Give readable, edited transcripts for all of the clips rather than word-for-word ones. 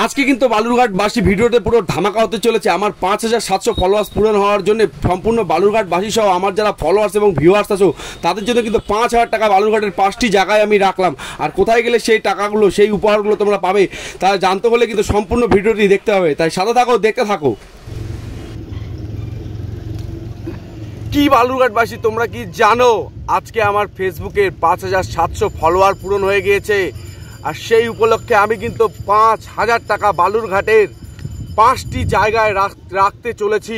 আজকে কিন্তু বালুরঘাটবাসী ভিডিওতে পুরো ধামাকা হতে চলেছে। আমার 5700 ফলোয়ার্স পূরণ হওয়ার জন্য সম্পূর্ণ বালুরঘাটবাসী সহ আমার যারা ফলোয়ার্স এবং ভিউয়ার্স আছে তাদের জন্য কিন্তু 5000 টাকা বালুরঘাটের 5টি জায়গায় আমি রাখলাম। আর কোথায় গেলে সেই টাকাগুলো, সেই উপহারগুলো তোমরা পাবে তা জানতে হলে কিন্তু সম্পূর্ণ ভিডিওটি দেখতে হবে। তাই সাথে থাকো, দেখতে থাকো। কি বালুরঘাটবাসী, তোমরা কি জানো আজকে আমার ফেসবুকের 5700 ফলোয়ার পূরণ হয়ে গিয়েছে। আর সেই উপলক্ষে আমি কিন্তু 5000 টাকা বালুরঘাটের 5টি জায়গায় রাখতে চলেছি।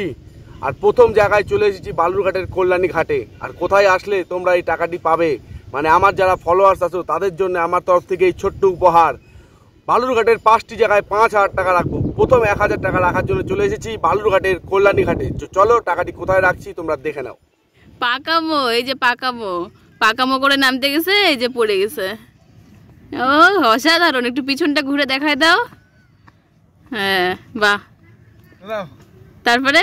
আর প্রথম জায়গায় চলে এসেছি বালুরঘাটের কল্যাণী ঘাটে। আর কোথায় আসলে তোমরা এই টাকাটি পাবে, মানে আমার যারা ফলোয়ার্স আছো তাদের জন্য আমার তরফ থেকে এই ছোট্ট উপহার। বালুরঘাটের 5টি জায়গায় 5000 টাকা রাখবো। প্রথম 1000 টাকা রাখার জন্য চলে এসেছি বালুরঘাটের কল্যাণী ঘাটে। চলো টাকাটি কোথায় রাখছি তোমরা দেখে নাও। পাকামো, এই যে পাকামো করে নামতে গেছে, এই যে পড়ে গেছে। ও অসাধারণ, একটু পিছনটা ঘুরে দেখায় দাও। হ্যাঁ বাহ, তারপরে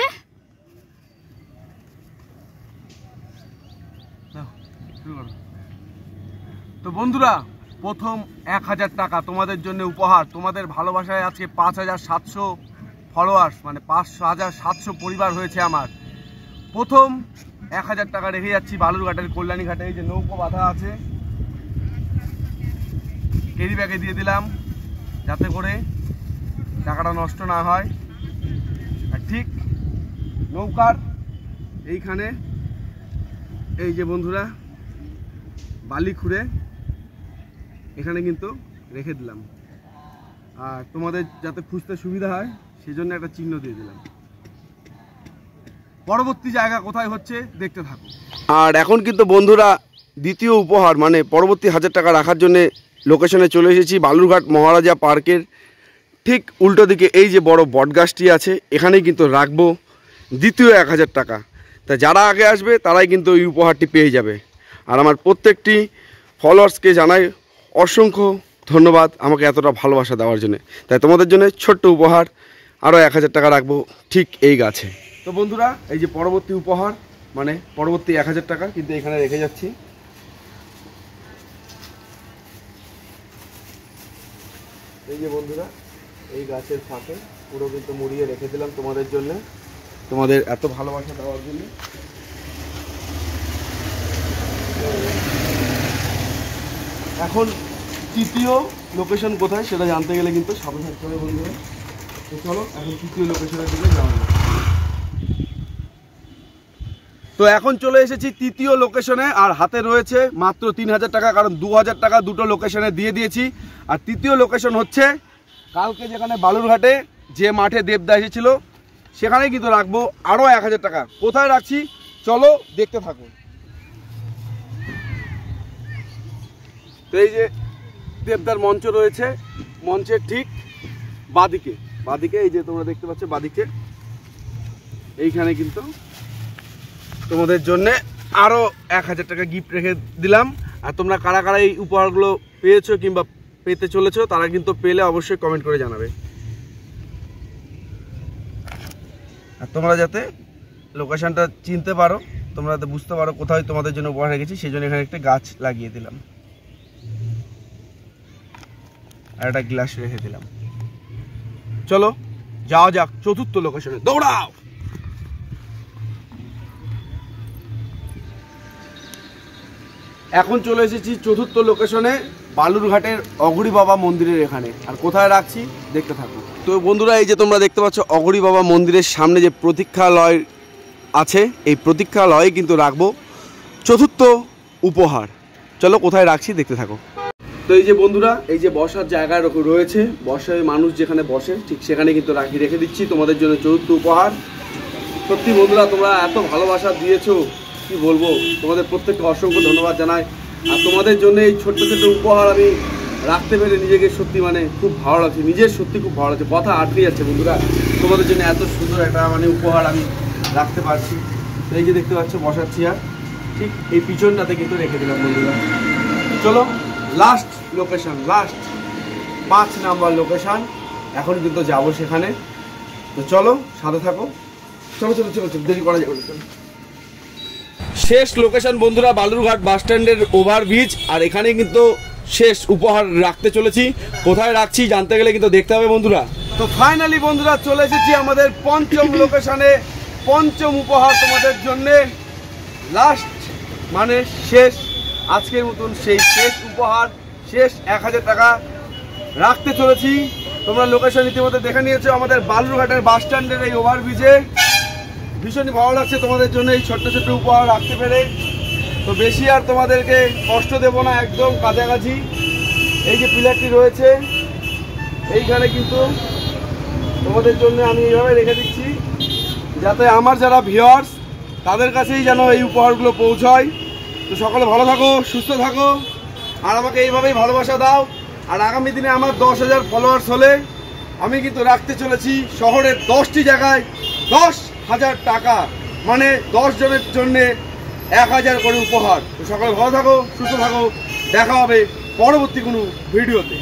তো বন্ধুরা, প্রথম 1000 টাকা তোমাদের জন্য উপহার। তোমাদের ভালোবাসায় আজকে 5700 ফলোয়ার্স, মানে 5700 পরিবার হয়েছে আমার। প্রথম 1000 টাকা রেখে যাচ্ছি বালুরঘাটের কল্যাণী ঘাটে। এই যে নৌকো বাঁধা আছে, ক্যারি ব্যাগে দিয়ে দিলাম যাতে করে টাকাটা নষ্ট না হয়। আর ঠিক নৌকার এইখানে এই যে বন্ধুরা বালি খুঁড়ে এখানে কিন্তু রেখে দিলাম। আর তোমাদের যাতে খুঁজতে সুবিধা হয় সেই জন্য একটা চিহ্ন দিয়ে দিলাম। পরবর্তী জায়গা কোথায় হচ্ছে দেখতে থাকো। আর এখন কিন্তু বন্ধুরা দ্বিতীয় উপহার, মানে পরবর্তী 1000 টাকা রাখার জন্য লোকেশনে চলে এসেছি বালুরঘাট মহারাজা পার্কের ঠিক উল্টো দিকে। এই যে বড় বটগাছটি আছে, এখানেই কিন্তু রাখবো দ্বিতীয় 1000 টাকা। তা যারা আগে আসবে তারাই কিন্তু এই উপহারটি পেয়ে যাবে। আর আমার প্রত্যেকটি ফলোয়ার্সকে জানাই অসংখ্য ধন্যবাদ আমাকে এতটা ভালোবাসা দেওয়ার জন্য। তাই তোমাদের জন্য ছোট্ট উপহার আরও 1000 টাকা রাখবো ঠিক এই গাছে। তো বন্ধুরা, এই যে পরবর্তী উপহার, মানে পরবর্তী 1000 টাকা কিন্তু এখানে রেখে যাচ্ছি। এই যে বন্ধুরা, এই গাছের ফাঁকে পুরো কিন্তু মুড়িয়ে রেখে দিলাম তোমাদের জন্য, তোমাদের এত ভালোবাসা দেওয়ার জন্য। এখন তৃতীয় লোকেশন কোথায় সেটা জানতে গেলে কিন্তু সাথে থাকতে হবে বন্ধুরা। তো চলো এখন তৃতীয় লোকেশনের দিকে যাওয়া যাক। তো এখন চলে এসেছি তৃতীয় লোকেশনে। আর হাতে রয়েছে মাত্র 3000 টাকা, কারণ 2000 টাকা দুটো লোকেশনে দিয়ে দিয়েছি। আর তৃতীয় লোকেশন হচ্ছে কালকে যেখানে বালুরঘাটে যে মাঠে দেবদা এসেছিল সেখানেই কিন্তু রাখবো আরও 1000 টাকা। কোথায় রাখছি চলো দেখতে থাকো। তো এই যে দেবদার মঞ্চ রয়েছে, মঞ্চের ঠিক বাদিকে এই যে তোমরা দেখতে পাচ্ছ বাদিকে, এইখানে কিন্তু তোমাদের জন্য আরও 1000 টাকা গিফট রেখে দিলাম। আর তোমরা কারা কারা এই উপহারগুলো পেয়েছো কিংবা পেতে চলেছো তারা কিন্তু পেলে অবশ্যই কমেন্ট করে জানাবে। আর তোমরা যাতে লোকেশনটা চিনতে পারো, তোমরা যাতে বুঝতে পারো কোথায় তোমাদের জন্য উপহার রেখেছি, সেই জন্য এখানে একটা গাছ লাগিয়ে দিলাম আর একটা গ্লাস রেখে দিলাম। চলো যাওয়া যাক চতুর্থ লোকেশনে, দৌড়াও। এখন চলে এসেছি চতুর্থ লোকেশনে বালুরঘাটের অঘরি বাবা মন্দিরের এখানে। আর কোথায় রাখছি দেখতে থাকো। তো বন্ধুরা, এই যে তোমরা দেখতে পাচ্ছ অঘরি বাবা মন্দিরের সামনে যে প্রতীক্ষালয় আছে, এই প্রতীক্ষালয়ে কিন্তু রাখবো চতুর্থ উপহার। চলো কোথায় রাখছি দেখতে থাকো। তো এই যে বন্ধুরা, এই যে বসার জায়গা রয়েছে, বসায় মানুষ যেখানে বসে ঠিক সেখানে কিন্তু রেখে দিচ্ছি তোমাদের জন্য চতুর্থ উপহার। সত্যি বন্ধুরা, তোমরা এত ভালোবাসা দিয়েছো কি বলবো, তোমাদের প্রত্যেককে অসংখ্য ধন্যবাদ জানাই। আর তোমাদের জন্য এই ছোট্ট ছোট্ট উপহার আমি রাখতে পেরে নিজেকে সত্যি মানে খুব ভালো লাগছে, নিজের সত্যি খুব ভালো লাগছে, কথা আটকে যাচ্ছে বন্ধুরা। তোমাদের জন্য এত সুন্দর একটা মানে উপহার আমি রাখতে পারছি। তো এই যে দেখতে পাচ্ছ বসার চেয়ার, ঠিক এই পিছনটাতে কিন্তু রেখে দিলাম বন্ধুরা। চলো last location, last 5 number location, এখন কিন্তু যাবো সেখানে। তো চলো সাথে থাকো, চলো চলো চলো চলো, দেরি করা যাবে না, চলো। শেষ লোকেশন বন্ধুরা বালুরঘাট বাস স্ট্যান্ডের ওভারব্রিজ। আর এখানে কিন্তু শেষ উপহার রাখতে চলেছি। কোথায় রাখছি জানতে গেলে কিন্তু দেখতে হবে বন্ধুরা। তো ফাইনালি বন্ধুরা চলে এসেছি আমাদের পঞ্চম লোকেশনে। পঞ্চম উপহার তোমাদের জন্যে, লাস্ট মানে শেষ, আজকের মতন সেই শেষ উপহার, শেষ 1000 টাকা রাখতে চলেছি। তোমরা লোকেশন ইতিমধ্যে দেখে নিয়েছো আমাদের বালুরঘাটের বাস স্ট্যান্ডের এই ওভারব্রিজে। ভীষণই ভালো লাগছে তোমাদের জন্য এই ছোট্ট ছোট্ট উপহার রাখতে পেরে। তো বেশি আর তোমাদেরকে কষ্ট দেব না, একদম কাছাকাছি এই যে পিলারটি রয়েছে এইখানে কিন্তু তোমাদের জন্য আমি এইভাবে রেখে দিচ্ছি, যাতে আমার যারা ভিউয়ার্স তাদের কাছেই যেন এই উপহারগুলো পৌঁছায়। তো সকলে ভালো থাকো, সুস্থ থাকো, আর আমাকে এইভাবেই ভালোবাসা দাও। আর আগামী দিনে আমার 10,000 ফলোয়ার্স হলে আমি কিন্তু রাখতে চলেছি শহরের 10টি জায়গায় 10,000 টাকা, মানে 10 জনের জন্যে 1000 করে উপহার। তো সকলে ভালো থাকো, সুস্থ থাকো, দেখা হবে পরবর্তী কোনো ভিডিওতে।